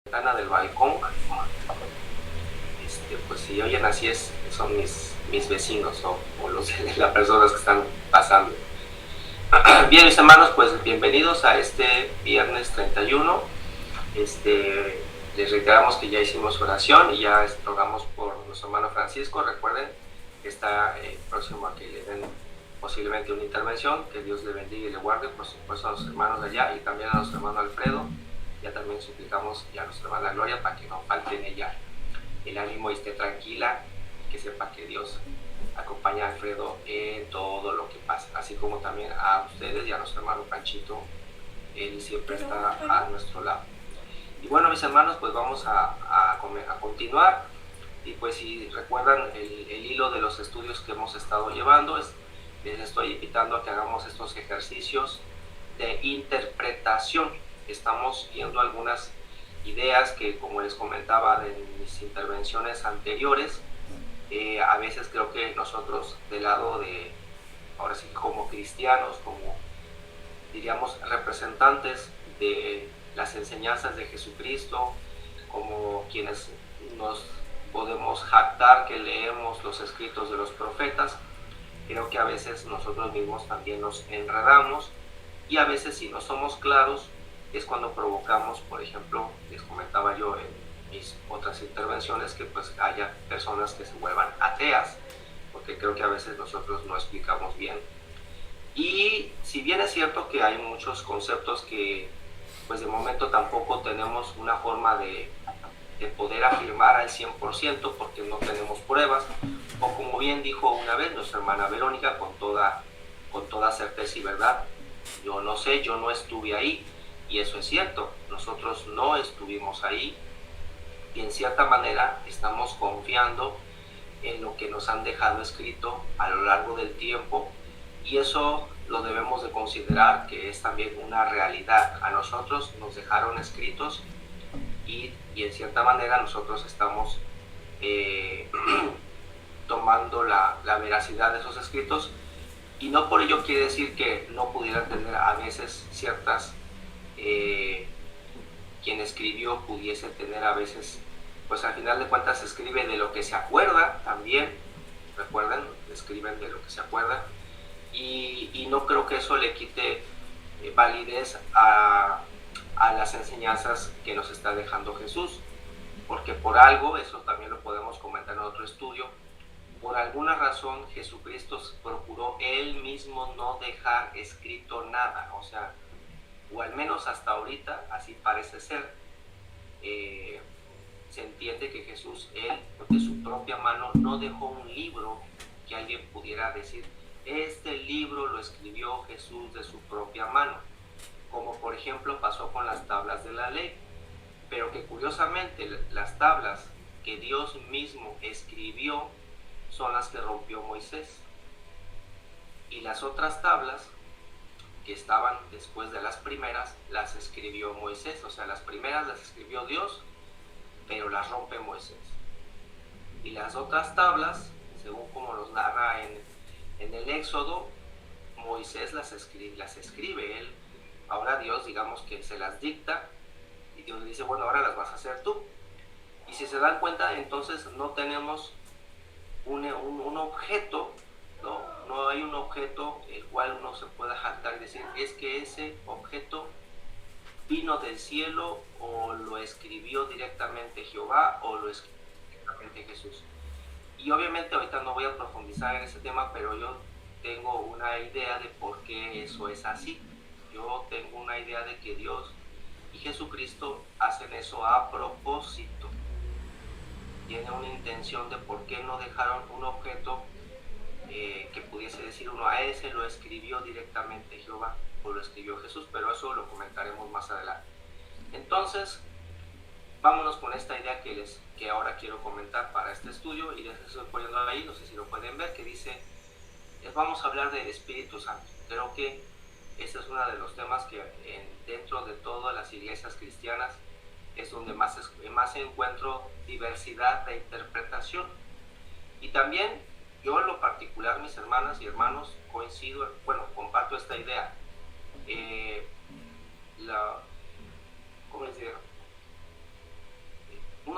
ventana del balcón. Pues si oyen así son mis vecinos o las personas que están pasando. Bien, mis hermanos, pues bienvenidos a este viernes 31. Les reiteramos que ya hicimos oración y ya rogamos por nuestro hermano Francisco. Recuerden que está próximo a que le den posiblemente una intervención. Que Dios le bendiga y le guarde, por supuesto, a los hermanos de allá y también a nuestro hermano Alfredo. Ya también suplicamos y a nuestra hermana Gloria para que no falte en ella el ánimo y esté tranquila, que sepa que Dios acompaña a Alfredo en todo lo que pasa, así como también a ustedes y a nuestro hermano Panchito. Él siempre está a nuestro lado. Y bueno, mis hermanos, pues vamos a continuar. Y pues si recuerdan el hilo de los estudios que hemos estado llevando, les estoy invitando a que hagamos estos ejercicios de interpretación. Estamos viendo algunas ideas que, como les comentaba en mis intervenciones anteriores, a veces creo que nosotros del lado de, ahora sí, como cristianos, como diríamos representantes de las enseñanzas de Jesucristo, como quienes nos podemos jactar que leemos los escritos de los profetas, creo que a veces nosotros mismos también nos enredamos y a veces si no somos claros es cuando provocamos, por ejemplo, les comentaba yo en mis otras intervenciones, que pues haya personas que se vuelvan ateas, porque creo que a veces nosotros no explicamos bien. Y si bien es cierto que hay muchos conceptos que pues de momento tampoco tenemos una forma de poder afirmar al 100% porque no tenemos pruebas, o como bien dijo una vez nuestra hermana Verónica con toda certeza y verdad, yo no sé, yo no estuve ahí, y eso es cierto, nosotros no estuvimos ahí y en cierta manera estamos confiando en lo que nos han dejado escrito a lo largo del tiempo, y eso lo debemos de considerar que es también una realidad. A nosotros nos dejaron escritos y en cierta manera nosotros estamos tomando la veracidad de esos escritos, y no por ello quiere decir que no pudieran tener a veces ciertas, quien escribió pudiese tener a veces, pues al final de cuentas escribe de lo que se acuerda también, recuerden, escriben de lo que se acuerda, y no creo que eso le quite validez a las enseñanzas que nos está dejando Jesús, porque por algo, eso también lo podemos comentar en otro estudio, por alguna razón Jesucristo procuró él mismo no dejar escrito nada, o sea, o al menos hasta ahorita así parece ser. Se entiende que Jesús, él de su propia mano no dejó un libro que alguien pudiera decir, este libro lo escribió Jesús de su propia mano, como por ejemplo pasó con las tablas de la ley, pero que curiosamente las tablas que Dios mismo escribió son las que rompió Moisés, y las otras tablas que estaban después de las primeras las escribió Moisés, o sea, las primeras las escribió Dios, pero las rompe Moisés, y las otras tablas, según como nos narra en el Éxodo, Moisés las escribe él. Ahora Dios, digamos que se las dicta, y Dios le dice, bueno, ahora las vas a hacer tú. Y si se dan cuenta, entonces no tenemos un objeto, no hay un objeto el cual uno se pueda jactar y decir, es que ese objeto vino del cielo, o lo escribió directamente Jehová, o lo escribió directamente Jesús. Y obviamente ahorita no voy a profundizar en ese tema, pero yo tengo una idea de por qué eso es así. Yo tengo una idea de que Dios y Jesucristo hacen eso a propósito. Tienen una intención de por qué no dejaron un objeto que pudiese decir uno, a ese lo escribió directamente Jehová o lo escribió Jesús, pero eso lo comentaremos más adelante. Entonces, vámonos con esta idea que ahora quiero comentar para este estudio, y les estoy poniendo ahí, no sé si lo pueden ver, que dice, vamos a hablar del Espíritu Santo. Creo que este es uno de los temas que dentro de todas las iglesias cristianas es donde más encuentro diversidad de interpretación. Y también yo en lo particular, mis hermanas y hermanos, comparto esta idea. ¿Cómo les digo?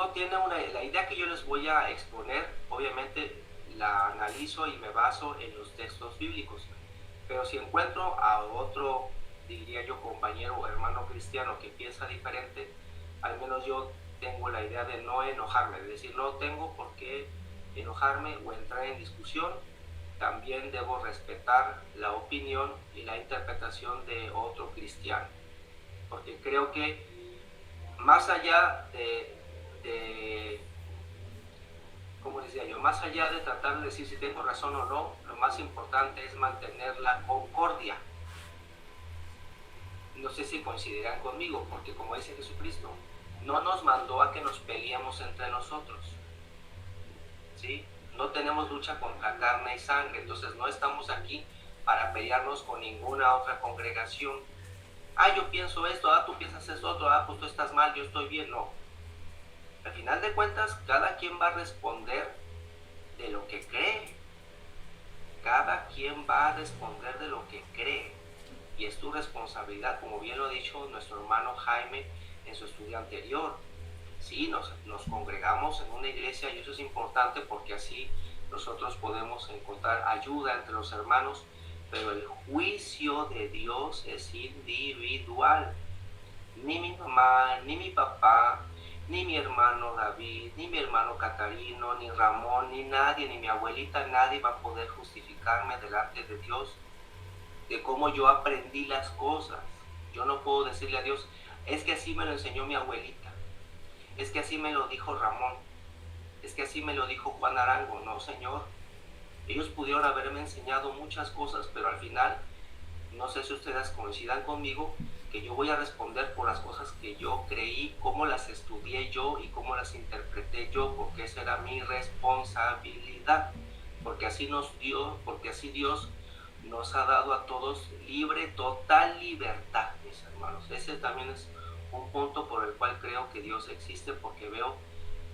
uno tiene la idea que yo les voy a exponer, obviamente la analizo y me baso en los textos bíblicos. Pero si encuentro a otro, diría yo, compañero o hermano cristiano que piensa diferente, al menos yo tengo la idea de no enojarme, de decir, no tengo por qué enojarme o entrar en discusión. También debo respetar la opinión y la interpretación de otro cristiano, porque creo que más allá como decía yo, más allá de tratar de decir si tengo razón o no, lo más importante es mantener la concordia. No sé si coincidirán conmigo, porque como dice Jesucristo, no nos mandó a que nos peleemos entre nosotros, ¿sí? No tenemos lucha contra carne y sangre, entonces no estamos aquí para pelearnos con ninguna otra congregación. Yo pienso esto, tú piensas esto otro, pues tú estás mal, yo estoy bien. No. Al final de cuentas, cada quien va a responder de lo que cree. Cada quien va a responder de lo que cree. Y es tu responsabilidad, como bien lo ha dicho nuestro hermano Jaime en su estudio anterior. Sí, nos congregamos en una iglesia y eso es importante porque así nosotros podemos encontrar ayuda entre los hermanos, pero el juicio de Dios es individual. Ni mi mamá, ni mi papá, ni mi hermano David, ni mi hermano Catarino, ni Ramón, ni nadie, ni mi abuelita, nadie va a poder justificarme delante de Dios de cómo yo aprendí las cosas. Yo no puedo decirle a Dios, es que así me lo enseñó mi abuelita, es que así me lo dijo Ramón, es que así me lo dijo Juan Arango. No, Señor, ellos pudieron haberme enseñado muchas cosas, pero al final, no sé si ustedes coincidan conmigo, que yo voy a responder por las cosas que yo creí, cómo las estudié yo y cómo las interpreté yo, porque esa era mi responsabilidad, porque así Dios nos ha dado a todos total libertad, mis hermanos. Ese también es un punto por el cual creo que Dios existe, porque veo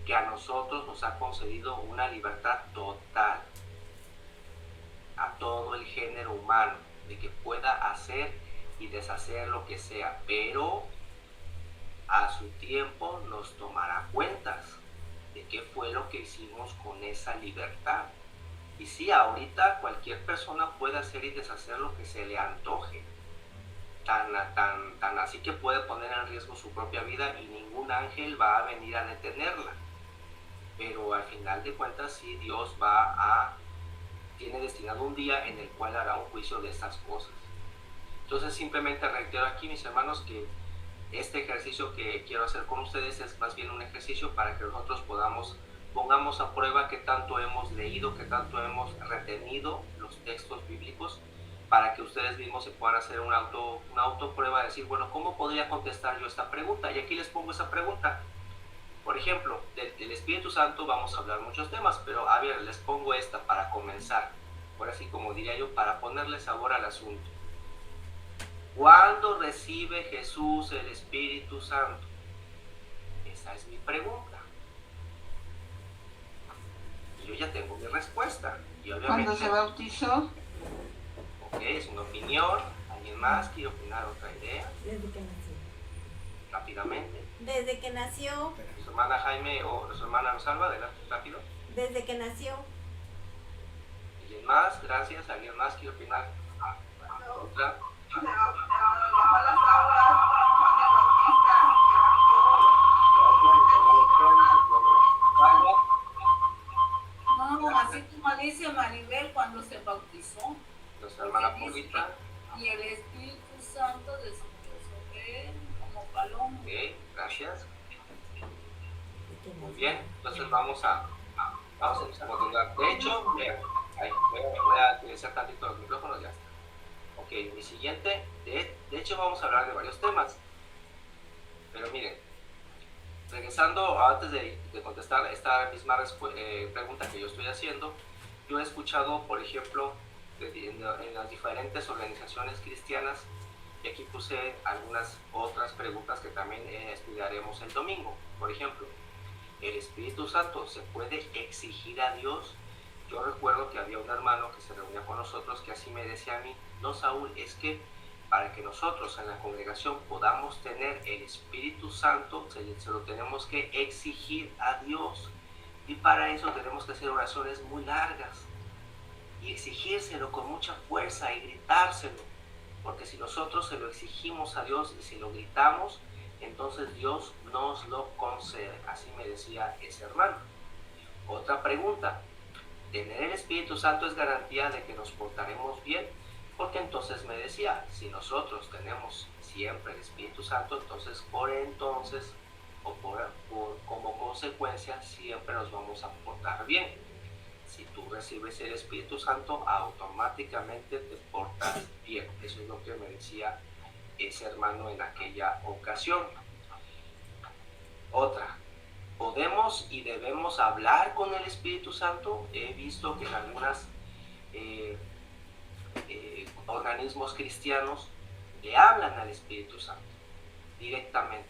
que a nosotros nos ha concedido una libertad total, a todo el género humano, de que pueda hacer y deshacer lo que sea, pero a su tiempo nos tomará cuentas de qué fue lo que hicimos con esa libertad. Y sí, ahorita cualquier persona puede hacer y deshacer lo que se le antoje, tan así que puede poner en riesgo su propia vida y ningún ángel va a venir a detenerla. Pero al final de cuentas sí, Dios tiene destinado un día en el cual hará un juicio de estas cosas. Entonces simplemente reitero aquí, mis hermanos, que este ejercicio que quiero hacer con ustedes es más bien un ejercicio para que nosotros pongamos a prueba qué tanto hemos leído, qué tanto hemos retenido los textos bíblicos, para que ustedes mismos se puedan hacer una autoprueba, de decir, bueno, ¿cómo podría contestar yo esta pregunta? Y aquí les pongo esa pregunta. Por ejemplo, del Espíritu Santo vamos a hablar muchos temas, pero a ver, les pongo esta para comenzar. Ahora sí, como diría yo, para ponerle sabor al asunto. ¿Cuándo recibe Jesús el Espíritu Santo? Esa es mi pregunta. Yo ya tengo mi respuesta. Y obviamente, ¿cuándo se bautizó? Ok, es una opinión. ¿Alguien más quiere opinar otra idea? Desde que nació. Rápidamente. Desde que nació. Su hermana Jaime o su hermana Rosalba, adelante, rápido. Desde que nació. ¿Alguien más? Gracias. ¿Alguien más quiere opinar? Otra. No, así como dice Maribel cuando se bautizó. Nuestra hermana Paulita. Y el Espíritu Santo descendió sobre él como paloma. Ok, gracias. Muy bien, entonces vamos a continuar. De hecho, vean, voy a utilizar tantito los micrófonos, ya está. Ok, mi siguiente, de hecho vamos a hablar de varios temas. Pero miren, regresando antes de contestar esta misma pregunta que yo estoy haciendo, yo he escuchado, por ejemplo, en las diferentes organizaciones cristianas, y aquí puse algunas otras preguntas que también estudiaremos el domingo. Por ejemplo, ¿el Espíritu Santo se puede exigir a Dios? Yo recuerdo que había un hermano que se reunía con nosotros que así me decía a mí, no, Saúl, es que para que nosotros en la congregación podamos tener el Espíritu Santo, se lo tenemos que exigir a Dios. Y para eso tenemos que hacer oraciones muy largas y exigírselo con mucha fuerza y gritárselo. Porque si nosotros se lo exigimos a Dios y si lo gritamos, entonces Dios nos lo concede. Así me decía ese hermano. Otra pregunta. ¿Tener el Espíritu Santo es garantía de que nos portaremos bien? Porque entonces me decía, si nosotros tenemos siempre el Espíritu Santo, entonces como consecuencia siempre nos vamos a portar bien. Si tú recibes el Espíritu Santo, automáticamente te portas bien. Eso es lo que me decía ese hermano en aquella ocasión. Otra. ¿Podemos y debemos hablar con el Espíritu Santo? He visto que en algunos organismos cristianos le hablan al Espíritu Santo directamente,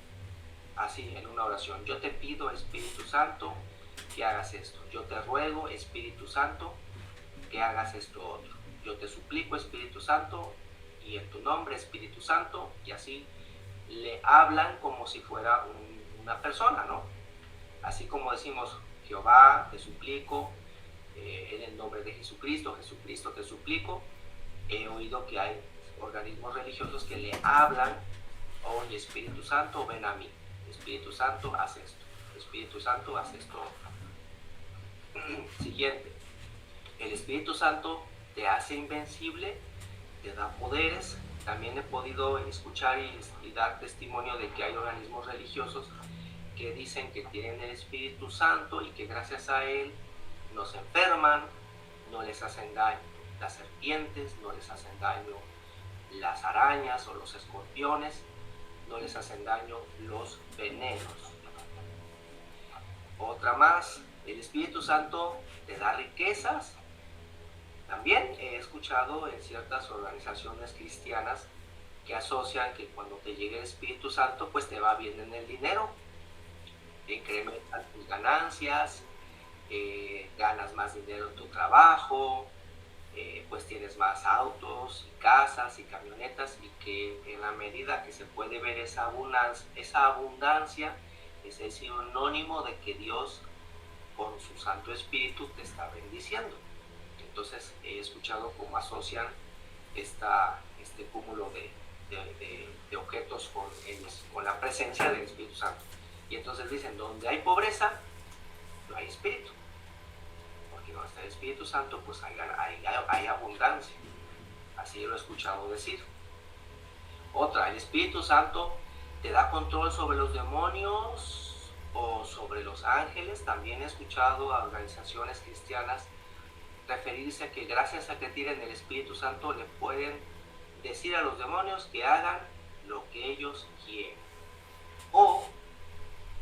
así en una oración. Yo te pido, Espíritu Santo, que hagas esto. Yo te ruego, Espíritu Santo, que hagas esto otro. Yo te suplico, Espíritu Santo, y en tu nombre, Espíritu Santo, y así le hablan como si fuera una persona, ¿no? Así como decimos, Jehová, te suplico, en el nombre de Jesucristo, Jesucristo, te suplico. He oído que hay organismos religiosos que le hablan, oye, Espíritu Santo, ven a mí. Espíritu Santo, haz esto. Espíritu Santo, haz esto. Siguiente. El Espíritu Santo te hace invencible, te da poderes. También he podido escuchar y dar testimonio de que hay organismos religiosos que dicen que tienen el Espíritu Santo y que gracias a él no se enferman, no les hacen daño las serpientes, no les hacen daño las arañas o los escorpiones, no les hacen daño los venenos. Otra más, el Espíritu Santo te da riquezas. También he escuchado en ciertas organizaciones cristianas que asocian que cuando te llegue el Espíritu Santo, pues te va bien en el dinero. Incrementan tus ganancias, ganas más dinero en tu trabajo, pues tienes más autos y casas y camionetas, y que en la medida que se puede ver esa abundancia es el sinónimo de que Dios con su Santo Espíritu te está bendiciendo. Entonces he escuchado cómo asocian este cúmulo de objetos con la presencia del Espíritu Santo. Y entonces dicen, donde hay pobreza, no hay espíritu. Porque donde está el Espíritu Santo, pues hay abundancia. Así lo he escuchado decir. Otra, el Espíritu Santo te da control sobre los demonios o sobre los ángeles. También he escuchado a organizaciones cristianas referirse a que gracias a que tienen el Espíritu Santo le pueden decir a los demonios que hagan lo que ellos quieren. O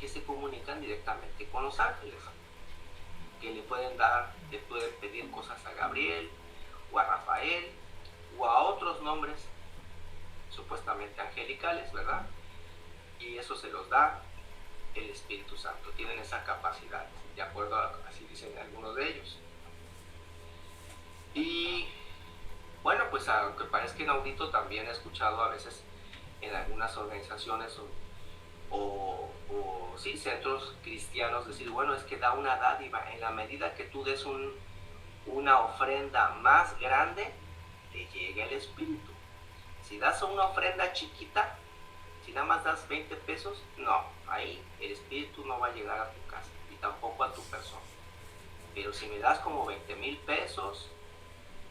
que se comunican directamente con los ángeles, que le pueden pedir cosas a Gabriel o a Rafael o a otros nombres supuestamente angelicales, ¿verdad? Y eso se los da el Espíritu Santo. Tienen esa capacidad, de acuerdo a así dicen algunos de ellos. Y bueno, pues aunque parezca inaudito, también he escuchado a veces en algunas organizaciones o sí, centros cristianos decir, bueno, es que da una dádiva. En la medida que tú des una ofrenda más grande, te llega el Espíritu. Si das una ofrenda chiquita, si nada más das 20 pesos, no, ahí el Espíritu no va a llegar a tu casa y tampoco a tu persona. Pero si me das como 20,000 pesos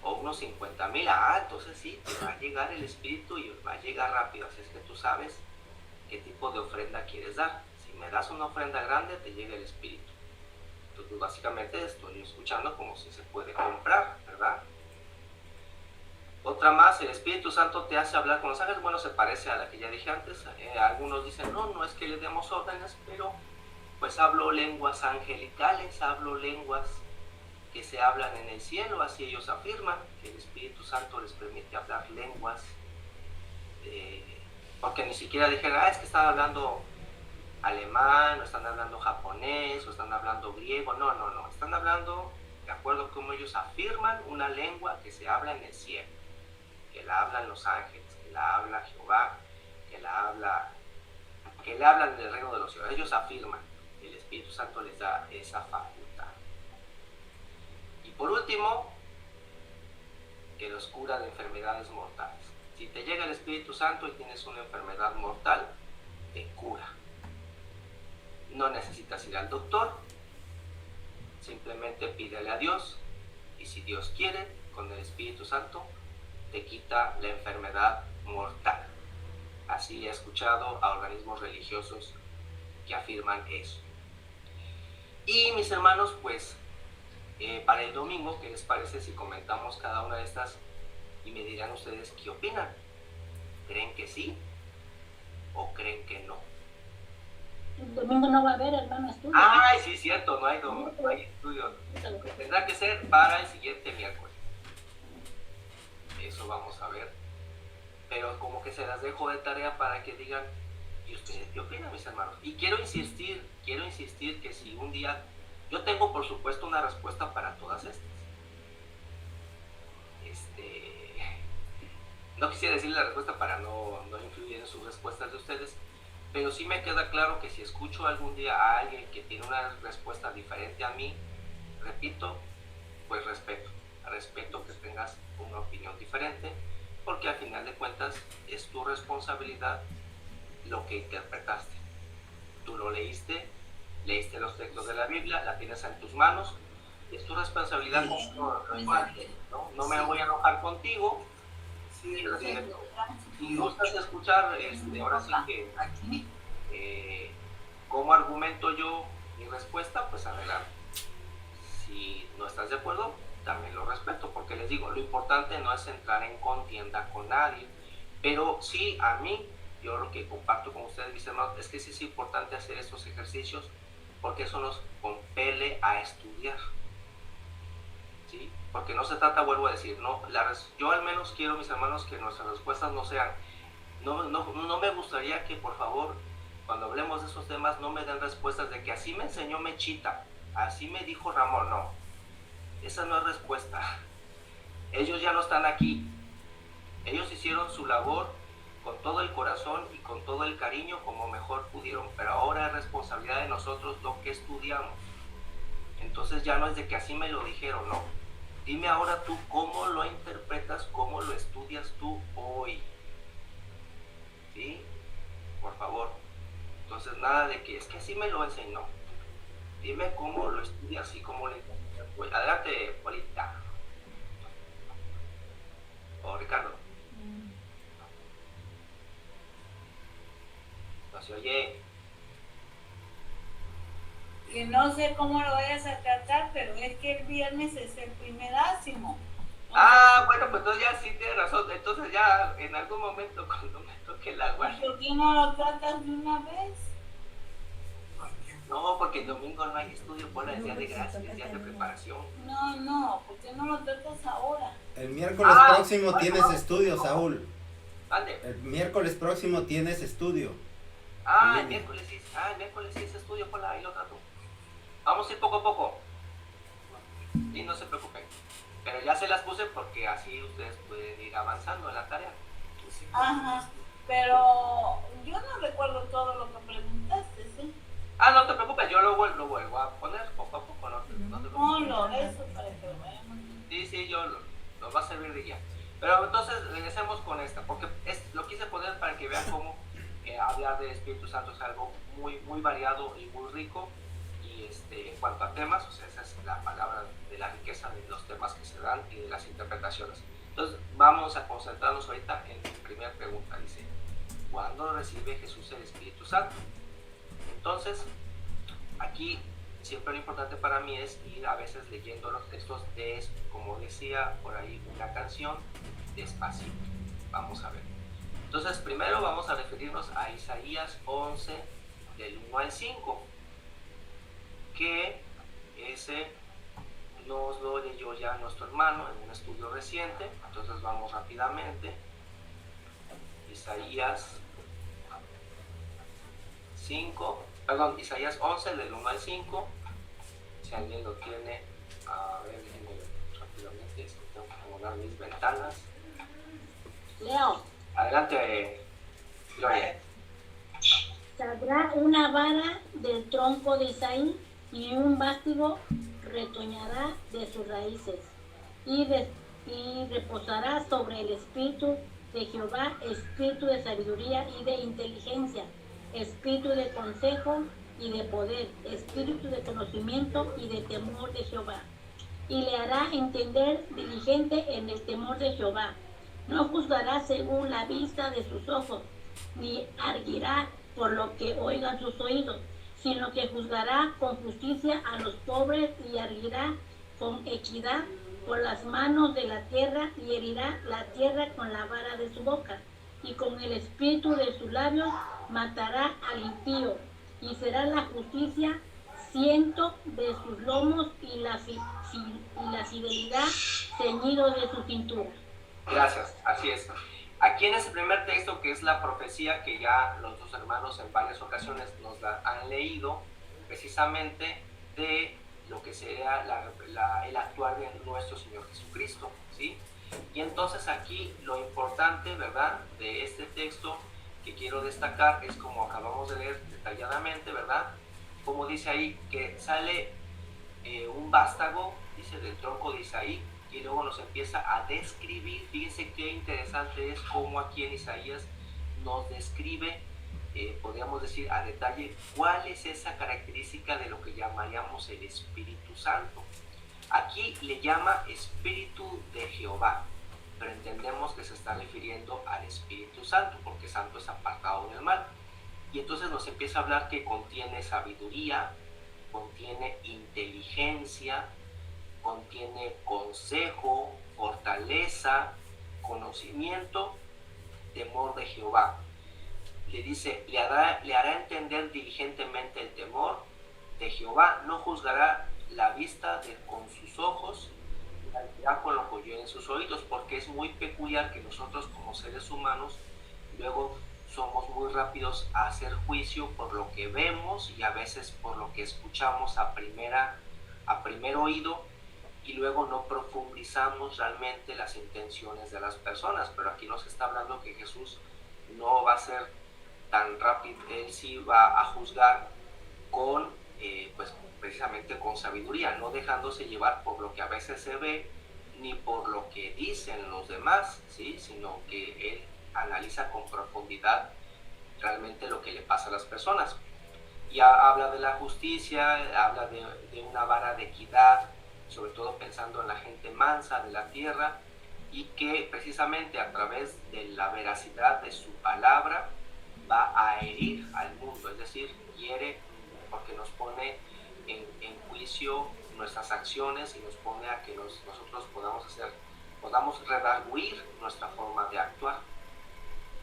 o unos 50,000, entonces sí, te va a llegar el Espíritu y va a llegar rápido. Así es que tú sabes qué tipo de ofrenda quieres dar. Si me das una ofrenda grande, te llega el Espíritu. Entonces básicamente estoy escuchando como si se puede comprar, ¿verdad? Otra más, el Espíritu Santo te hace hablar con los ángeles. Bueno, se parece a la que ya dije antes. Algunos dicen, no es que le demos órdenes, pero pues hablo lenguas angelicales, hablo lenguas que se hablan en el cielo. Así ellos afirman que el Espíritu Santo les permite hablar lenguas, porque ni siquiera dijeron, es que están hablando alemán, o están hablando japonés, o están hablando griego. No, están hablando, de acuerdo a como ellos afirman, una lengua que se habla en el cielo, que la hablan los ángeles, que la habla Jehová, que le hablan del reino de los cielos. Ellos afirman, el Espíritu Santo les da esa facultad. Y por último, que los cura de enfermedades mortales. Si te llega el Espíritu Santo y tienes una enfermedad mortal, te cura. No necesitas ir al doctor, simplemente pídele a Dios, y si Dios quiere, con el Espíritu Santo, te quita la enfermedad mortal. Así he escuchado a organismos religiosos que afirman eso. Y mis hermanos, pues, para el domingo, ¿qué les parece si comentamos cada una de estas y me dirán ustedes qué opinan? ¿Creen que sí o creen que no? El domingo no va a haber, hermano, estudio. Ay, sí, cierto, no hay estudio. Tendrá que ser para el siguiente miércoles. Eso vamos a ver. Pero como que se las dejo de tarea para que digan, ¿y ustedes qué opinan, mis hermanos? Y quiero insistir que si un día, yo tengo por supuesto una respuesta para todas estas. No quisiera decirle la respuesta para no influir en sus respuestas de ustedes, pero sí me queda claro que si escucho algún día a alguien que tiene una respuesta diferente a mí, repito, pues respeto que tengas una opinión diferente, porque al final de cuentas es tu responsabilidad lo que interpretaste. Tú lo leíste los textos de la Biblia, la tienes en tus manos, es tu responsabilidad. No me voy a enojar contigo. Si gustas escuchar, ahora sí que como argumento yo mi respuesta, pues adelante. Si no estás de acuerdo, también lo respeto, porque les digo, lo importante no es entrar en contienda con nadie, pero sí a mí, yo lo que comparto con ustedes, mis hermanos, es que sí es importante hacer estos ejercicios, porque eso nos compele a estudiar, ¿sí? Porque no se trata, vuelvo a decir, yo al menos quiero, mis hermanos, que nuestras respuestas no sean, no me gustaría que por favor, cuando hablemos de esos temas, no me den respuestas de que así me enseñó Mechita, así me dijo Ramón. No, esa no es respuesta. Ellos ya no están aquí, ellos hicieron su labor con todo el corazón y con todo el cariño como mejor pudieron, pero ahora es responsabilidad de nosotros lo que estudiamos. Entonces ya no es de que así me lo dijeron, no. Dime ahora tú cómo lo interpretas, cómo lo estudias tú hoy. ¿Sí? Por favor. Entonces nada de que es que así me lo enseñó. Dime cómo lo estudias y cómo lo interpretas. Pues, adelante, Polita. O Ricardo. No se oye. Que no sé cómo lo vayas a tratar, pero es que el viernes es el primerácimo. Bueno, pues entonces ya sí tienes razón. Entonces ya en algún momento cuando me toque la guardia. ¿Por qué no lo tratas de una vez? No, porque el domingo no hay estudio, por el día de gracia, es día de preparación. No, ¿por qué no lo tratas ahora? El miércoles próximo tienes estudio, Saúl. ¿Dónde? El miércoles próximo tienes estudio. El miércoles sí es estudio, por ahí lo trato. Vamos a ir poco a poco. Y no se preocupen. Pero ya se las puse porque así ustedes pueden ir avanzando en la tarea. Ajá, pero yo no recuerdo todo lo que preguntaste, ¿sí? No te preocupes, yo lo vuelvo a poner poco a poco, no te preocupes. Ponlo, eso para que lo vayamos. Sí, yo nos va a servir de guía. Pero entonces regresemos con esta, porque lo quise poner para que vean cómo hablar del Espíritu Santo es algo muy, muy variado y muy rico. Y en cuanto a temas, o sea, esa es la palabra de la riqueza de los temas que se dan y de las interpretaciones. Entonces vamos a concentrarnos ahorita en mi primera pregunta. Dice, ¿cuándo recibe Jesús el Espíritu Santo? Entonces, aquí siempre lo importante para mí es ir a veces leyendo los textos como decía por ahí una canción, despacito. Vamos a ver. Entonces, primero vamos a referirnos a Isaías 11, del 1 al 5, que ese nos lo leyó ya nuestro hermano en un estudio reciente. Entonces vamos rápidamente. Isaías 11 del 1 al 5. Si alguien lo tiene, a ver, déjenme rápidamente, es que tengo que acomodar mis ventanas. Leo. Adelante, Gloria. Saldrá una vara del tronco de Isaí y un vástago retoñará de sus raíces y reposará sobre el espíritu de Jehová, espíritu de sabiduría y de inteligencia, espíritu de consejo y de poder, espíritu de conocimiento y de temor de Jehová. Y le hará entender diligente en el temor de Jehová. No juzgará según la vista de sus ojos, ni arguirá por lo que oigan sus oídos, sino que juzgará con justicia a los pobres y arguirá con equidad por las manos de la tierra y herirá la tierra con la vara de su boca. Y con el espíritu de sus labios matará al impío, y será la justicia ciento de sus lomos y la fidelidad ceñido de su cintura. Gracias, así es. Aquí en ese primer texto, que es la profecía que ya los dos hermanos en varias ocasiones nos la han leído, precisamente de lo que sería el actuar de nuestro Señor Jesucristo, ¿sí? Y entonces aquí lo importante, ¿verdad?, de este texto que quiero destacar es, como acabamos de leer detalladamente, ¿verdad?, como dice ahí, que sale un vástago, dice, del tronco de Isaí, y luego nos empieza a describir. Fíjense qué interesante es cómo aquí en Isaías nos describe, podríamos decir a detalle, cuál es esa característica de lo que llamaríamos el Espíritu Santo. Aquí le llama Espíritu de Jehová, pero entendemos que se está refiriendo al Espíritu Santo, porque Santo es apartado del mal. Y entonces nos empieza a hablar que contiene sabiduría, contiene inteligencia, contiene consejo, fortaleza, conocimiento, temor de Jehová. Le dice, le hará entender diligentemente el temor de Jehová, no juzgará la vista con sus ojos, la dirá con lo que oye en sus oídos, porque es muy peculiar que nosotros como seres humanos luego somos muy rápidos a hacer juicio por lo que vemos y a veces por lo que escuchamos a primer oído, y luego no profundizamos realmente las intenciones de las personas. Pero aquí nos está hablando que Jesús no va a ser tan rápido, él sí va a juzgar con, pues precisamente con sabiduría, no dejándose llevar por lo que a veces se ve, ni por lo que dicen los demás, ¿sí?, sino que él analiza con profundidad realmente lo que le pasa a las personas. Y habla de la justicia, habla de una vara de equidad, sobre todo pensando en la gente mansa de la tierra, y que precisamente a través de la veracidad de su palabra va a herir al mundo, es decir, hiere porque nos pone en juicio nuestras acciones y nos pone a que nosotros podamos redarguir nuestra forma de actuar.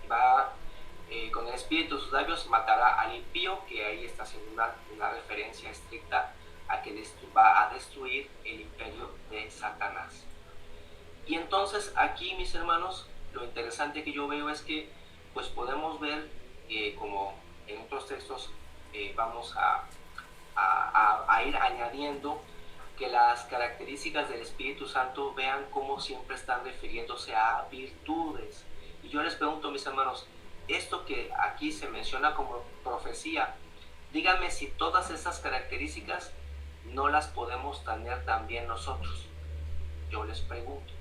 Va con el espíritu de sus labios matará al impío, que ahí está haciendo una referencia estricta a que va a destruir el imperio de Satanás. Y entonces aquí, mis hermanos, lo interesante que yo veo es que pues podemos ver, como en otros textos vamos a ir añadiendo, que las características del Espíritu Santo, vean cómo siempre están refiriéndose a virtudes. Y yo les pregunto, mis hermanos, esto que aquí se menciona como profecía, díganme si todas esas características no las podemos tener también nosotros. Yo les pregunto,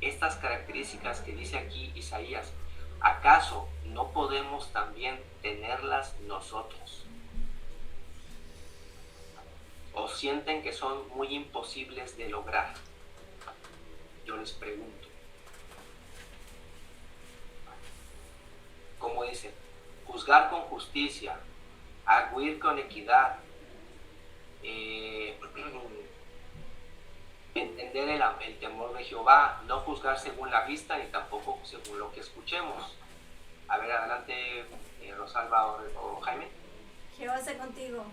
estas características que dice aquí Isaías, ¿acaso no podemos también tenerlas nosotros? ¿O sienten que son muy imposibles de lograr? Yo les pregunto. Como dice, juzgar con justicia, arguir con equidad, entender el temor de Jehová, no juzgar según la vista ni tampoco según lo que escuchemos. A ver, adelante, Rosalba o Jaime. Jehová sea contigo.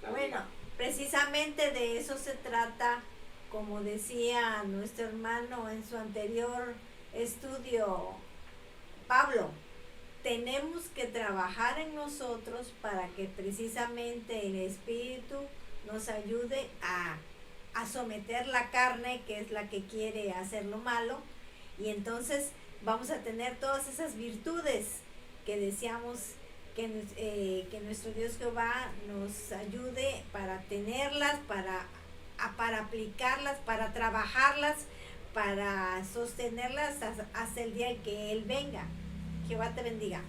Bueno, precisamente de eso se trata, como decía nuestro hermano en su anterior estudio, Pablo. Tenemos que trabajar en nosotros para que precisamente el Espíritu nos ayude a someter la carne, que es la que quiere hacer lo malo, y entonces vamos a tener todas esas virtudes que deseamos que nuestro Dios Jehová nos ayude para tenerlas, para aplicarlas, para trabajarlas, para sostenerlas hasta el día en que Él venga. Jehová te bendiga.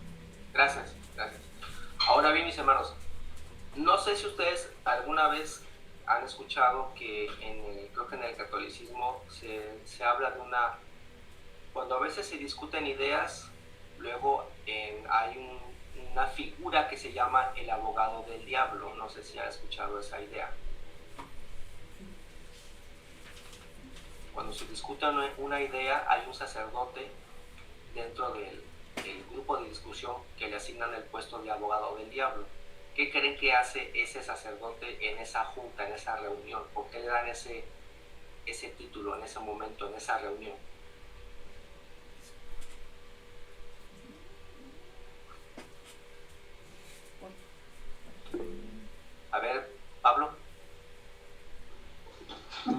Gracias, gracias. Ahora bien, mis hermanos, no sé si ustedes alguna vez han escuchado que creo que en el catolicismo se habla de cuando a veces se discuten ideas, luego hay una figura que se llama el abogado del diablo. No sé si han escuchado esa idea. Cuando se discute una idea, hay un sacerdote dentro del grupo de discusión que le asignan el puesto de abogado del diablo. ¿Qué creen que hace ese sacerdote en esa junta, en esa reunión? ¿Por qué le dan ese título en ese momento, en esa reunión? A ver, Pablo.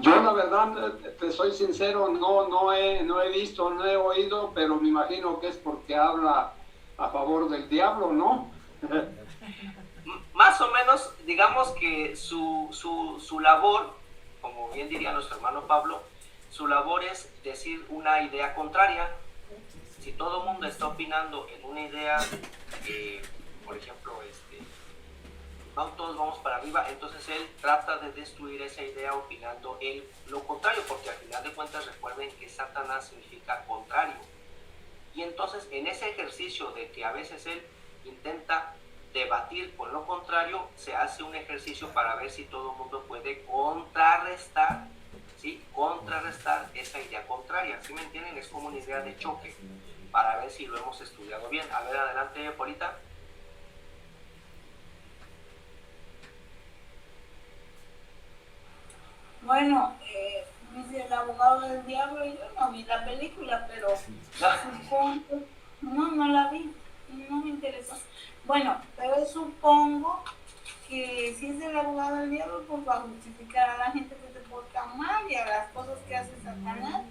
Yo la verdad, te soy sincero, no he visto, no he oído, pero me imagino que es porque habla a favor del diablo, ¿no? Más o menos, digamos que su labor, como bien diría nuestro hermano Pablo, su labor es decir una idea contraria. Si todo el mundo está opinando en una idea, por ejemplo, todos vamos para arriba, entonces él trata de destruir esa idea opinando lo contrario, porque al final de cuentas recuerden que Satanás significa contrario. Y entonces en ese ejercicio de que a veces él intenta debatir con lo contrario, se hace un ejercicio para ver si todo el mundo puede contrarrestar, ¿sí? Contrarrestar esa idea contraria. ¿Sí me entienden? Es como una idea de choque, para ver si lo hemos estudiado bien. A ver, adelante, Polita. Bueno, dice el abogado del diablo, yo no vi la película, pero supongo, no la vi, no me interesó. Bueno, pero supongo que si es el abogado del diablo, pues va a justificar a la gente que se porta mal y a las cosas que hace Satanás,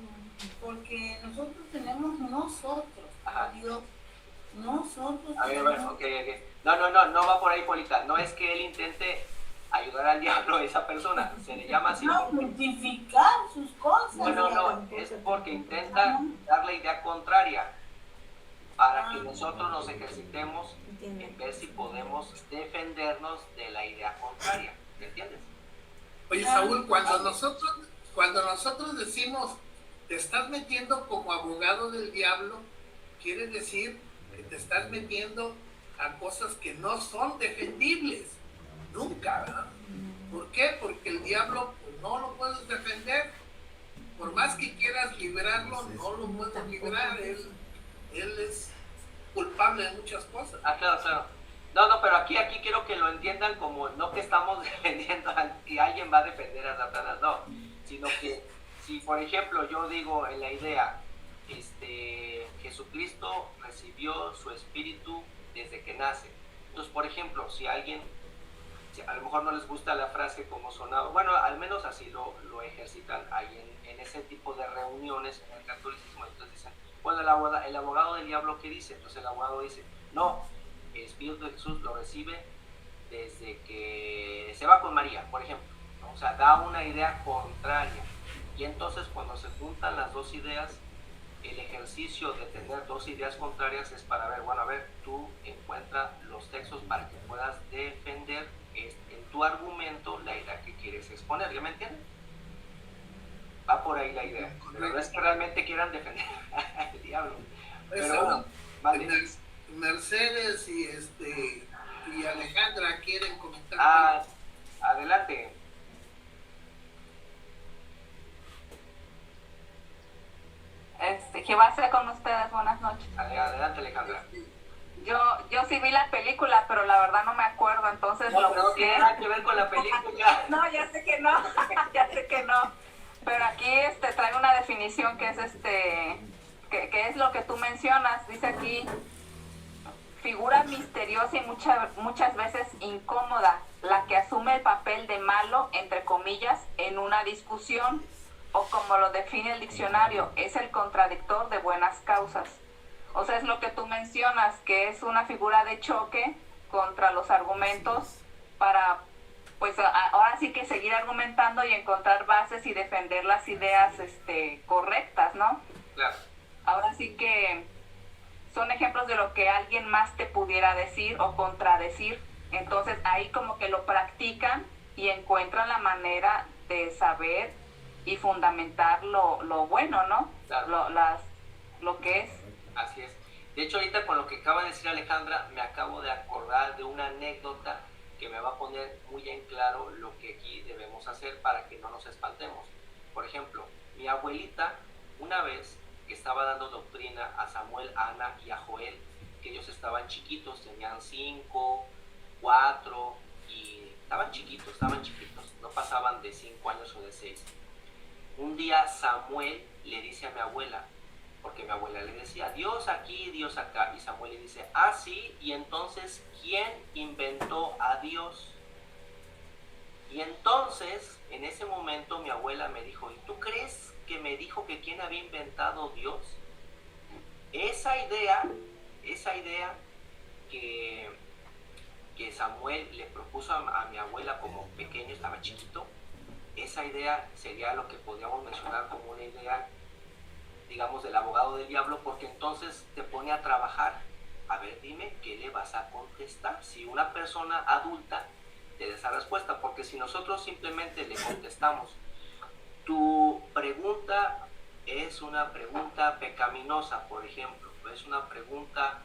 porque nosotros tenemos Dios, nosotros a ver, tenemos... okay. No va por ahí, Polita. No es que él intente ayudar al diablo a esa persona, se le llama así. No, justificar sus cosas. No, es porque intenta dar la idea contraria para que nosotros nos ejercitemos en ver si podemos defendernos de la idea contraria. ¿Me entiendes? Oye, Saúl, cuando nosotros decimos te estás metiendo como abogado del diablo, quiere decir que te estás metiendo a cosas que no son defendibles. Nunca, ¿verdad? ¿Por qué? Porque el diablo pues, no lo puedes defender. Por más que quieras liberarlo, no lo puedes liberar. Él es culpable de muchas cosas. Claro. No, pero aquí quiero que lo entiendan como no que estamos defendiendo que alguien va a defender a Satanás, no, sino que si por ejemplo yo digo en la idea, Jesucristo recibió su espíritu desde que nace. Entonces, por ejemplo, si a lo mejor no les gusta la frase como sonaba, bueno, al menos así lo ejercitan ahí en ese tipo de reuniones en el catolicismo. Entonces dicen, bueno, el abogado del diablo, ¿qué dice? Entonces el abogado dice, no, el Espíritu de Jesús lo recibe desde que se va con María, por ejemplo, ¿no? O sea, da una idea contraria. Y entonces cuando se juntan las dos ideas, el ejercicio de tener dos ideas contrarias es para ver, bueno, a ver, tú encuentra los textos para que puedas defender en tu argumento la idea que quieres exponer. ¿Ya me entienden? Va por ahí la idea. Pero no es que realmente quieran defender al diablo. Pero bueno, vale. Mercedes y Alejandra quieren comentar. Adelante. Jehová sea con ustedes, buenas noches. Adelante, Alejandra. Yo sí vi la película, pero la verdad no me acuerdo, entonces no, lo pero busqué. No tiene nada que ver con la película. No, ya sé que no, ya sé que no. Pero aquí trae una definición que es que es lo que tú mencionas. Dice aquí, figura misteriosa y muchas veces incómoda, la que asume el papel de malo, entre comillas, en una discusión, o como lo define el diccionario, es el contradictor de buenas causas. O sea, es lo que tú mencionas, que es una figura de choque contra los argumentos para, pues ahora sí que seguir argumentando y encontrar bases y defender las ideas correctas, ¿no? Claro. Ahora sí que son ejemplos de lo que alguien más te pudiera decir o contradecir. Entonces ahí como que lo practican y encuentran la manera de saber y fundamentar lo bueno, ¿no? Claro. Lo que es. Así es. De hecho, ahorita con lo que acaba de decir Alejandra, me acabo de acordar de una anécdota que me va a poner muy en claro lo que aquí debemos hacer para que no nos espantemos. Por ejemplo, mi abuelita, una vez que estaba dando doctrina a Samuel, a Ana y a Joel, que ellos estaban chiquitos, tenían 5, 4 y estaban chiquitos, no pasaban de 5 años o de 6. Un día Samuel le dice a mi abuela, porque mi abuela le decía, Dios aquí, Dios acá, y Samuel le dice, ah, sí, y entonces, ¿quién inventó a Dios? Y entonces, en ese momento, mi abuela me dijo, ¿y tú crees que me dijo que quién había inventado Dios? Esa idea que Samuel le propuso a mi abuela como pequeño, estaba chiquito, esa idea sería lo que podríamos mencionar como una idea, digamos, del abogado del diablo, porque entonces te pone a trabajar. A ver, dime, ¿qué le vas a contestar? Si una persona adulta te da esa respuesta, porque si nosotros simplemente le contestamos, tu pregunta es una pregunta pecaminosa, por ejemplo, es una pregunta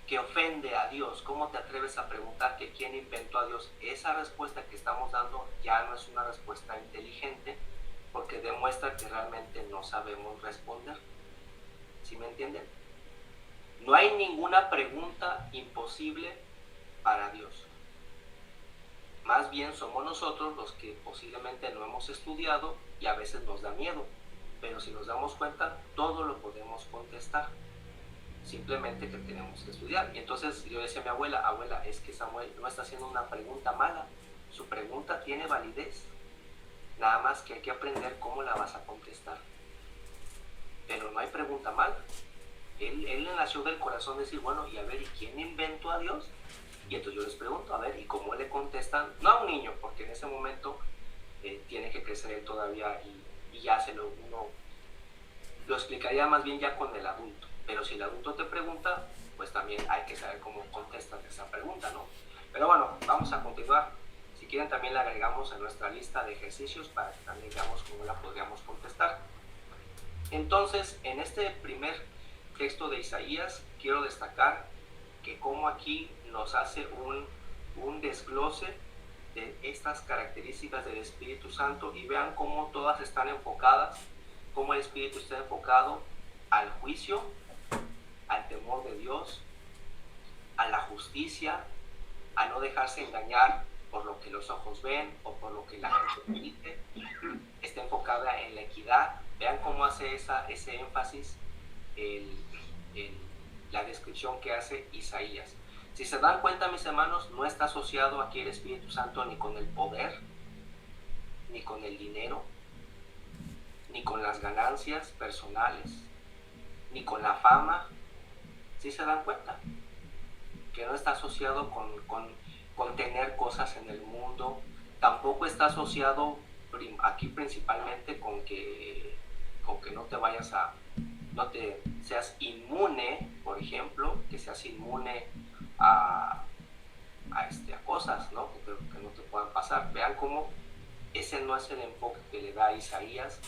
que ofende a Dios. ¿Cómo te atreves a preguntar que quién inventó a Dios? Esa respuesta que estamos dando ya no es una respuesta inteligente, porque demuestra que realmente no sabemos responder. ¿Sí me entienden? No hay ninguna pregunta imposible para Dios. Más bien somos nosotros los que posiblemente no hemos estudiado y a veces nos da miedo. Pero si nos damos cuenta, todo lo podemos contestar. Simplemente que tenemos que estudiar. Y entonces yo decía a mi abuela, abuela, es que Samuel no está haciendo una pregunta mala. Su pregunta tiene validez. Nada más que hay que aprender cómo la vas a contestar. Pero no hay pregunta mala. Él le nació del corazón decir, bueno, y a ver, ¿y quién inventó a Dios? Y entonces yo les pregunto, a ver, ¿y cómo le contestan? No a un niño, porque en ese momento tiene que crecer él todavía y ya uno lo explicaría más bien ya con el adulto. Pero si el adulto te pregunta, pues también hay que saber cómo contestas esa pregunta, ¿no? Pero bueno, vamos a continuar. Si quieren también la agregamos a nuestra lista de ejercicios para que también veamos cómo la podríamos contestar. Entonces, en este primer texto de Isaías, quiero destacar que como aquí nos hace un desglose de estas características del Espíritu Santo y vean cómo todas están enfocadas, cómo el Espíritu está enfocado al juicio, al temor de Dios, a la justicia, a no dejarse engañar por lo que los ojos ven o por lo que la gente dice. Está enfocada en la equidad. Vean cómo hace ese énfasis la descripción que hace Isaías. Si se dan cuenta, mis hermanos, no está asociado aquí el Espíritu Santo ni con el poder, ni con el dinero, ni con las ganancias personales, ni con la fama. ¿Sí se dan cuenta? Que no está asociado con tener cosas en el mundo. Tampoco está asociado aquí principalmente con que no te vayas no te seas inmune, por ejemplo, que seas inmune a cosas, ¿no? Que no te puedan pasar. Vean cómo ese no es el enfoque que le da a Isaías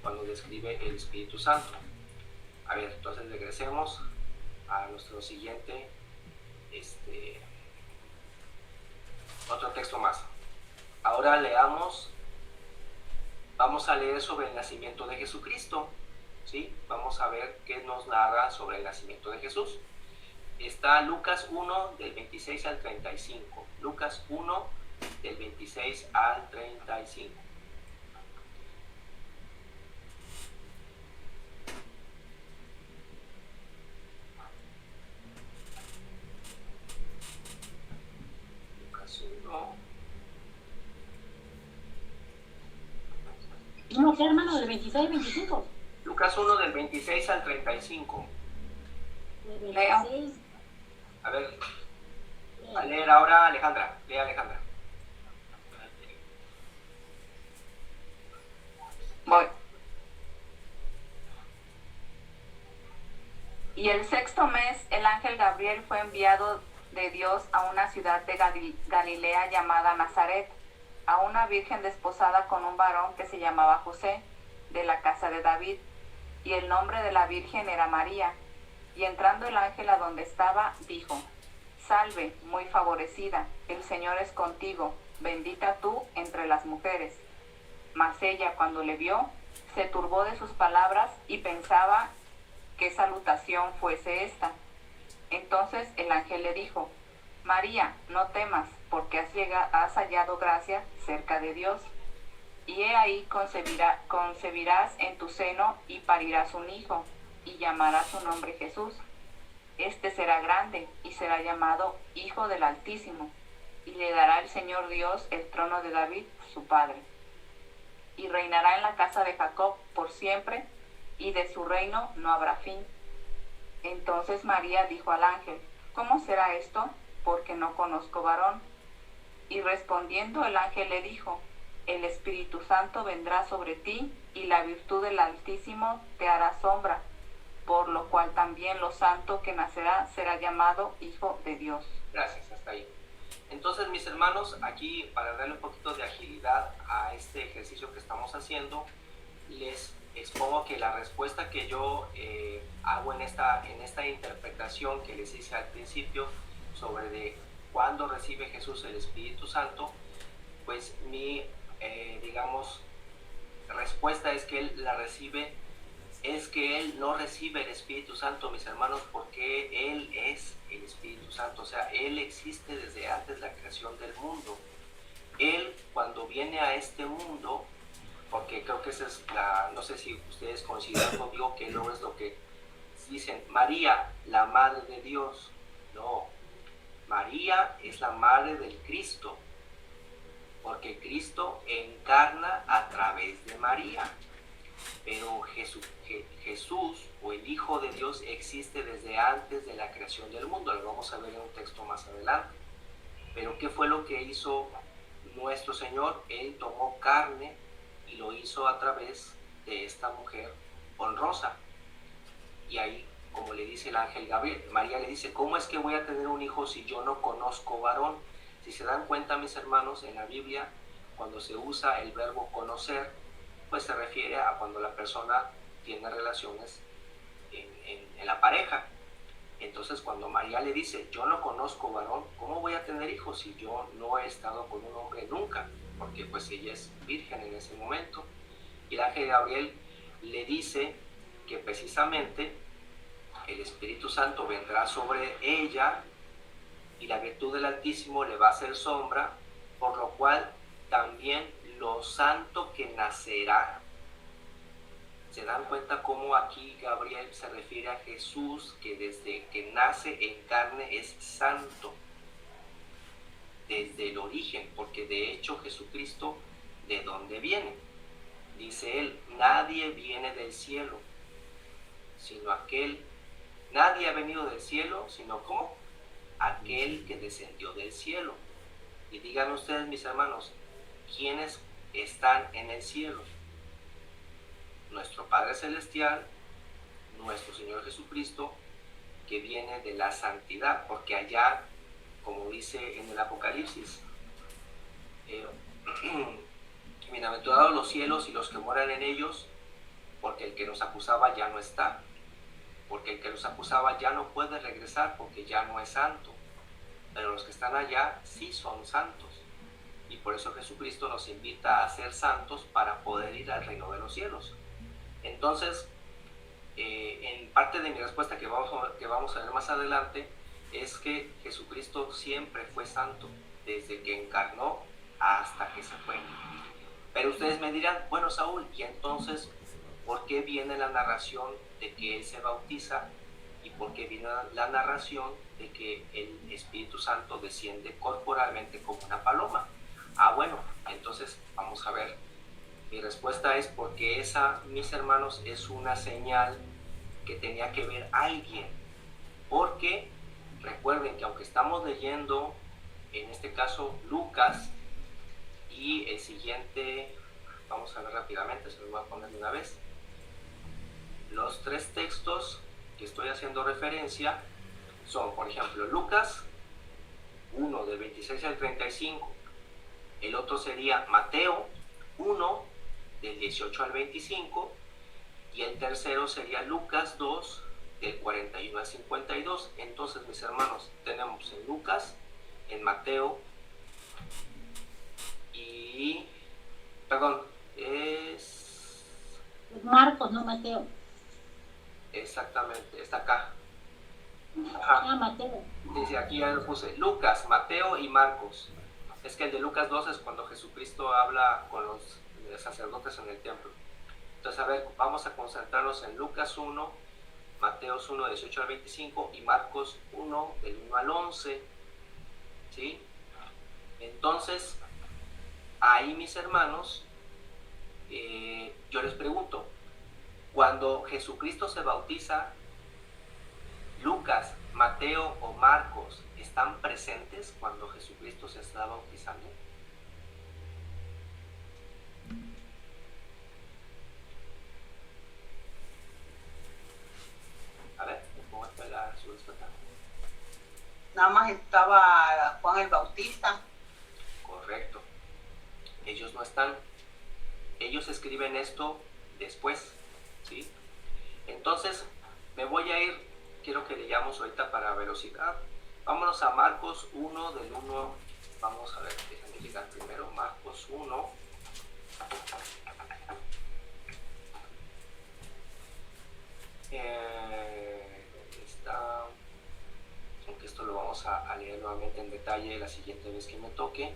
cuando describe el Espíritu Santo. A ver, entonces regresemos a nuestro siguiente, otro texto más. Ahora vamos a leer sobre el nacimiento de Jesucristo, ¿sí? Vamos a ver qué nos narra sobre el nacimiento de Jesús. Está Lucas 1 del 26 al 35. Lucas 1 del 26 al 35. No, ¿Cómo que, hermano? ¿Del 26 al 25? Lucas 1 del 26 al 35. Del Leo. 26. A ver, a leer ahora Alejandra. Lea Alejandra. Voy. Y el sexto mes, el ángel Gabriel fue enviado de Dios a una ciudad de Galilea llamada Nazaret, a una virgen desposada con un varón que se llamaba José, de la casa de David, y el nombre de la virgen era María. Y entrando el ángel a donde estaba, dijo: Salve, muy favorecida, el Señor es contigo, bendita tú entre las mujeres. Mas ella, cuando le vio, se turbó de sus palabras y pensaba qué salutación fuese esta. Entonces el ángel le dijo: María, no temas, porque has hallado gracia cerca de Dios. Y he ahí concebirás en tu seno y parirás un hijo, y llamarás su nombre Jesús. Este será grande y será llamado Hijo del Altísimo, y le dará el Señor Dios el trono de David, su padre. Y reinará en la casa de Jacob por siempre, y de su reino no habrá fin. Entonces María dijo al ángel: ¿Cómo será esto? Porque no conozco varón. Y respondiendo el ángel le dijo: El Espíritu Santo vendrá sobre ti, y la virtud del Altísimo te hará sombra, por lo cual también lo santo que nacerá será llamado Hijo de Dios. Gracias, hasta ahí. Entonces, mis hermanos, aquí para darle un poquito de agilidad a este ejercicio que estamos haciendo, les expongo que la respuesta que yo hago en esta interpretación que les hice al principio sobre de cuándo recibe Jesús el Espíritu Santo, pues mi, digamos, respuesta es que Él la recibe, es que Él no recibe el Espíritu Santo, mis hermanos, porque Él es el Espíritu Santo, o sea, Él existe desde antes de la creación del mundo. Él, cuando viene a este mundo, porque creo que esa es la, no sé si ustedes coinciden conmigo que no es lo que dicen, María, la Madre de Dios. No, María es la Madre del Cristo, porque Cristo encarna a través de María. Pero Jesús o el Hijo de Dios existe desde antes de la creación del mundo. Lo vamos a ver en un texto más adelante. Pero ¿qué fue lo que hizo nuestro Señor? Él tomó carne y lo hizo a través de esta mujer honrosa. Y ahí, como le dice el ángel Gabriel, María le dice: ¿cómo es que voy a tener un hijo si yo no conozco varón? Si se dan cuenta, mis hermanos, en la Biblia, cuando se usa el verbo conocer, pues se refiere a cuando la persona tiene relaciones en la pareja. Entonces, cuando María le dice: yo no conozco varón, ¿cómo voy a tener hijos si yo no he estado con un hombre nunca? Porque pues ella es virgen en ese momento. Y el ángel Gabriel le dice que precisamente el Espíritu Santo vendrá sobre ella y la virtud del Altísimo le va a hacer sombra, por lo cual también lo santo que nacerá. ¿Se dan cuenta cómo aquí Gabriel se refiere a Jesús, que desde que nace en carne es santo? Desde el origen, porque de hecho Jesucristo, ¿de dónde viene? Dice él: nadie viene del cielo, sino aquel, nadie ha venido del cielo, sino ¿cómo? Aquel que descendió del cielo. Y digan ustedes, mis hermanos, ¿quiénes están en el cielo? Nuestro Padre Celestial, nuestro Señor Jesucristo, que viene de la santidad, porque allá, como dice en el Apocalipsis, bienaventurados los cielos y los que moran en ellos, porque el que nos acusaba ya no está, porque el que nos acusaba ya no puede regresar porque ya no es santo, pero los que están allá sí son santos. Y por eso Jesucristo nos invita a ser santos para poder ir al reino de los cielos. Entonces, en parte de mi respuesta que vamos a ver más adelante, es que Jesucristo siempre fue santo, desde que encarnó hasta que se fue. Pero ustedes me dirán: bueno, Saúl, ¿y entonces por qué viene la narración de que Él se bautiza? ¿Y por qué viene la narración de que el Espíritu Santo desciende corporalmente como una paloma? Ah, bueno, entonces vamos a ver Mi respuesta es porque esa, mis hermanos, es una señal que tenía que ver alguien. Porque recuerden que aunque estamos leyendo, en este caso, Lucas, y el siguiente, vamos a ver rápidamente, se los voy a poner de una vez. Los tres textos que estoy haciendo referencia son, por ejemplo, Lucas 1 del 26 al 35, el otro sería Mateo 1 del 18 al 25 y el tercero sería Lucas 2 del 41 al 52. Entonces, mis hermanos, tenemos en Lucas, en Mateo y, perdón, es Marcos, no Mateo. exactamente, está acá. Ajá. Mateo. Dice aquí, ya lo puse, Lucas, Mateo y Marcos. Es que el de Lucas 2 es cuando Jesucristo habla con los sacerdotes en el templo. Entonces, a ver, vamos a concentrarnos en Lucas 1, Mateo 1, 18 al 25 y Marcos 1, del 1 al 11. ¿Sí? Entonces, ahí, mis hermanos, yo les pregunto, cuando Jesucristo se bautiza, Lucas, Mateo o Marcos están presentes cuando Jesucristo se está bautizando. A ver, ¿cómo está su respuesta? Nada más estaba Juan el Bautista. Correcto. Ellos no están. Ellos escriben esto después, ¿sí? Entonces, me voy a ir, quiero que leyamos ahorita para velocidad. Vámonos a Marcos 1, del 1, vamos a ver, déjenme llegar primero, Marcos 1. ¿Dónde está? Aunque esto lo vamos a leer nuevamente en detalle la siguiente vez que me toque.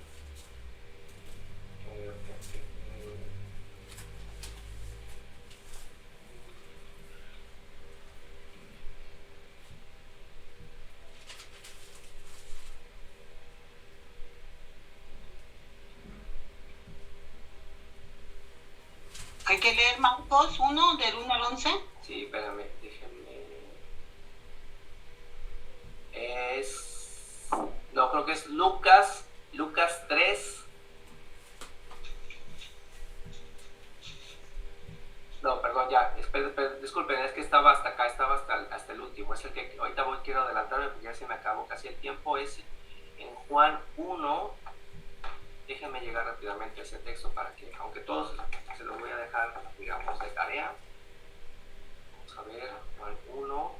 Hay que leer Marcos 1, del 1 al 11. Sí, espérame, déjenme. No, creo que es Lucas 3. No, perdón, ya, disculpen, es que estaba hasta acá, estaba hasta el último. Es el que ahorita quiero adelantarme porque ya se me acabó casi el tiempo. Es en Juan 1. Déjenme llegar rápidamente a ese texto para que, aunque todos se los voy a dejar, digamos, de tarea. Vamos a ver, Juan 1.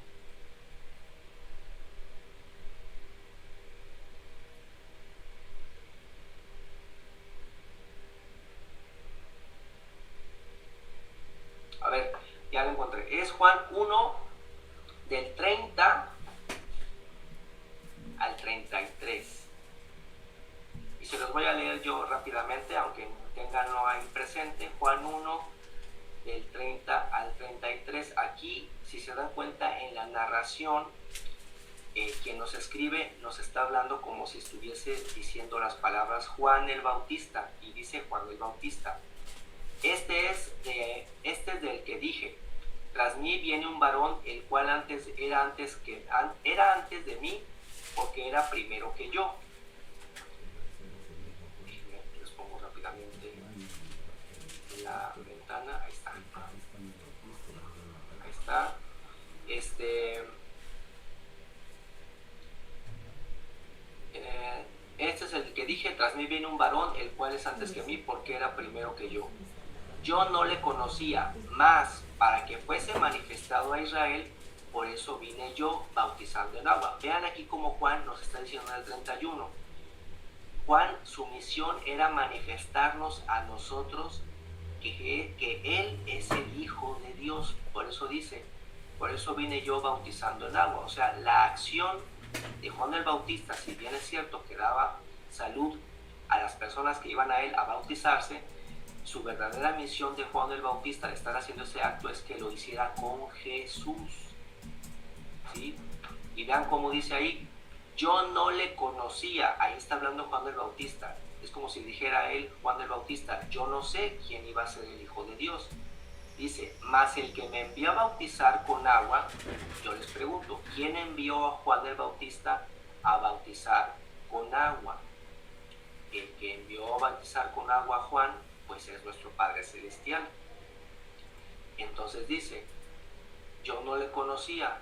A ver, ya lo encontré. Es Juan 1 del 30 al 33. Y se los voy a leer yo rápidamente, aunque tenganlo ahí presente. Juan 1 del 30 al 33. Aquí, si se dan cuenta en la narración, quien nos escribe nos está hablando como si estuviese diciendo las palabras Juan el Bautista, y dice Juan el Bautista. Este es del que dije, tras mí viene un varón, el cual era antes de mí, porque era primero que yo. Les pongo rápidamente en la ventana, ahí está. Ahí está. Este es el que dije, tras mí viene un varón, el cual es antes que mí, porque era primero que yo. Yo no le conocía, mas para que fuese manifestado a Israel, por eso vine yo bautizando en agua. Vean aquí como Juan nos está diciendo en el 31. Juan, su misión era manifestarnos a nosotros que Él es el Hijo de Dios. Por eso dice, por eso vine yo bautizando en agua. O sea, la acción de Juan el Bautista, si bien es cierto que daba salud a las personas que iban a él a bautizarse, su verdadera misión de Juan el Bautista al estar haciendo ese acto es que lo hiciera con Jesús. ¿Sí? Y vean cómo dice ahí, yo no le conocía. Ahí está hablando Juan el Bautista. es como si dijera él, Juan el Bautista, yo no sé quién iba a ser el Hijo de Dios. Dice, mas el que me envió a bautizar con agua, yo les pregunto, ¿quién envió a Juan el Bautista a bautizar con agua? El que envió a bautizar con agua a Juan, pues es nuestro Padre Celestial. Entonces dice, yo no le conocía,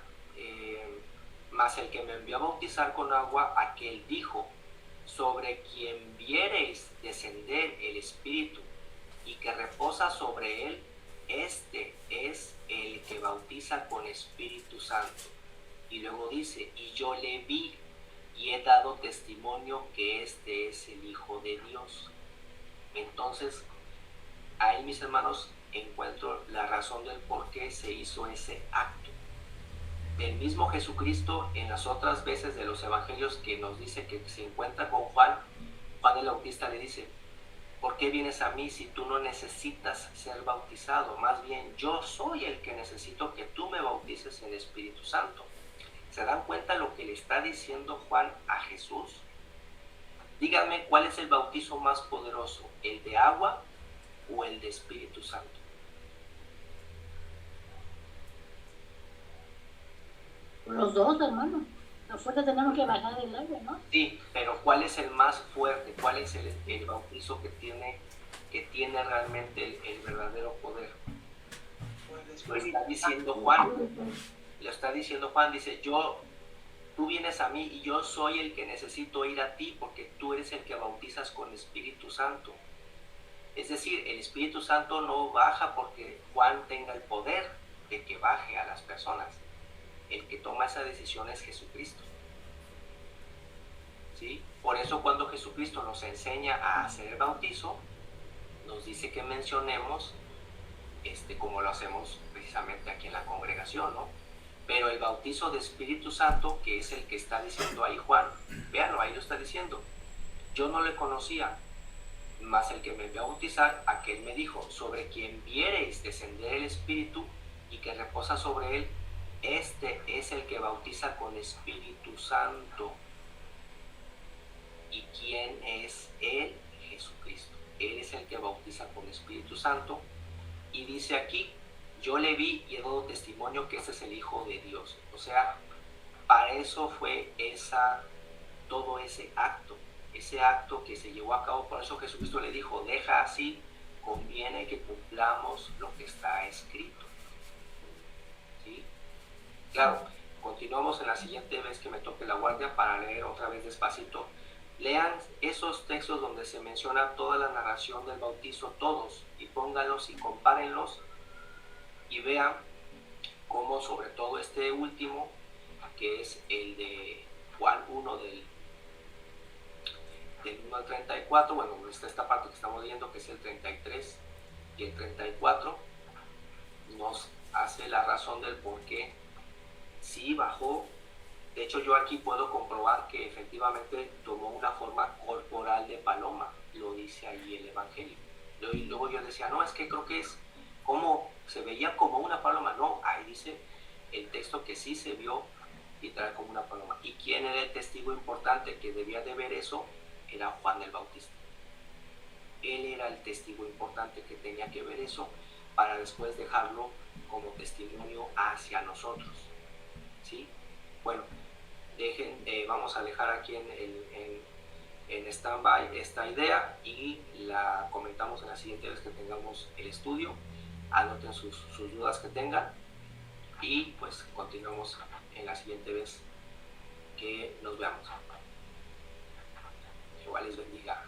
mas el que me envió a bautizar con agua, aquel dijo, sobre quien viereis descender el Espíritu y que reposa sobre él, este es el que bautiza con Espíritu Santo. Y luego dice, y yo le vi y he dado testimonio que este es el Hijo de Dios. Entonces, ahí, mis hermanos, encuentro la razón del por qué se hizo ese acto. El mismo Jesucristo, en las otras veces de los evangelios que nos dice que se encuentra con Juan, Juan el Bautista le dice, ¿por qué vienes a mí si tú no necesitas ser bautizado? Más bien, yo soy el que necesito que tú me bautices en el Espíritu Santo. ¿Se dan cuenta lo que le está diciendo Juan a Jesús? Díganme, ¿cuál es el bautizo más poderoso? ¿El de agua o el de Espíritu Santo? Los dos, hermano. A fuerza tenemos que bajar el agua, ¿no? Sí, pero ¿cuál es el más fuerte? ¿Cuál es el bautizo que tiene realmente el verdadero poder? Lo está diciendo Juan. Lo está diciendo Juan, dice, tú vienes a mí y yo soy el que necesito ir a ti porque tú eres el que bautizas con Espíritu Santo. Es decir, el Espíritu Santo no baja porque Juan tenga el poder de que baje a las personas. El que toma esa decisión es Jesucristo. ¿Sí? Por eso cuando Jesucristo nos enseña a hacer el bautizo, nos dice que mencionemos, como lo hacemos precisamente aquí en la congregación, ¿no? Pero el bautizo de Espíritu Santo, que es el que está diciendo ahí Juan, véanlo, ahí lo está diciendo, yo no le conocía, mas el que me envió a bautizar, aquel me dijo, sobre quien viereis descender el Espíritu y que reposa sobre él, este es el que bautiza con Espíritu Santo. ¿Y quién es él? Jesucristo. Él es el que bautiza con Espíritu Santo. Y dice aquí, yo le vi y he dado testimonio que ese es el Hijo de Dios. O sea, para eso fue todo ese acto que se llevó a cabo. Por eso Jesucristo le dijo, deja así, conviene que cumplamos lo que está escrito. ¿Sí? Claro, continuamos en la siguiente vez que me toque la guardia para leer otra vez despacito. Lean esos textos donde se menciona toda la narración del bautizo, todos, y pónganlos y compárenlos y vean cómo sobre todo este último, que es el de Juan 1 del 1 al 34, bueno, está esta parte que estamos leyendo que es el 33 y el 34, nos hace la razón del por qué sí bajó. De hecho, yo aquí puedo comprobar que efectivamente tomó una forma corporal de paloma, lo dice ahí el Evangelio. Y luego yo decía, no, es que creo que es como, se veía como una paloma. No, ahí dice el texto que sí se vio literal como una paloma. ¿Y quién era el testigo importante que debía de ver eso? Era Juan el Bautista. Él era el testigo importante que tenía que ver eso para después dejarlo como testimonio hacia nosotros. ¿Sí? Bueno, vamos a dejar aquí en stand-by esta idea y la comentamos en la siguiente vez que tengamos el estudio. Anoten sus dudas que tengan y pues continuamos en la siguiente vez que nos veamos. Igual les bendiga.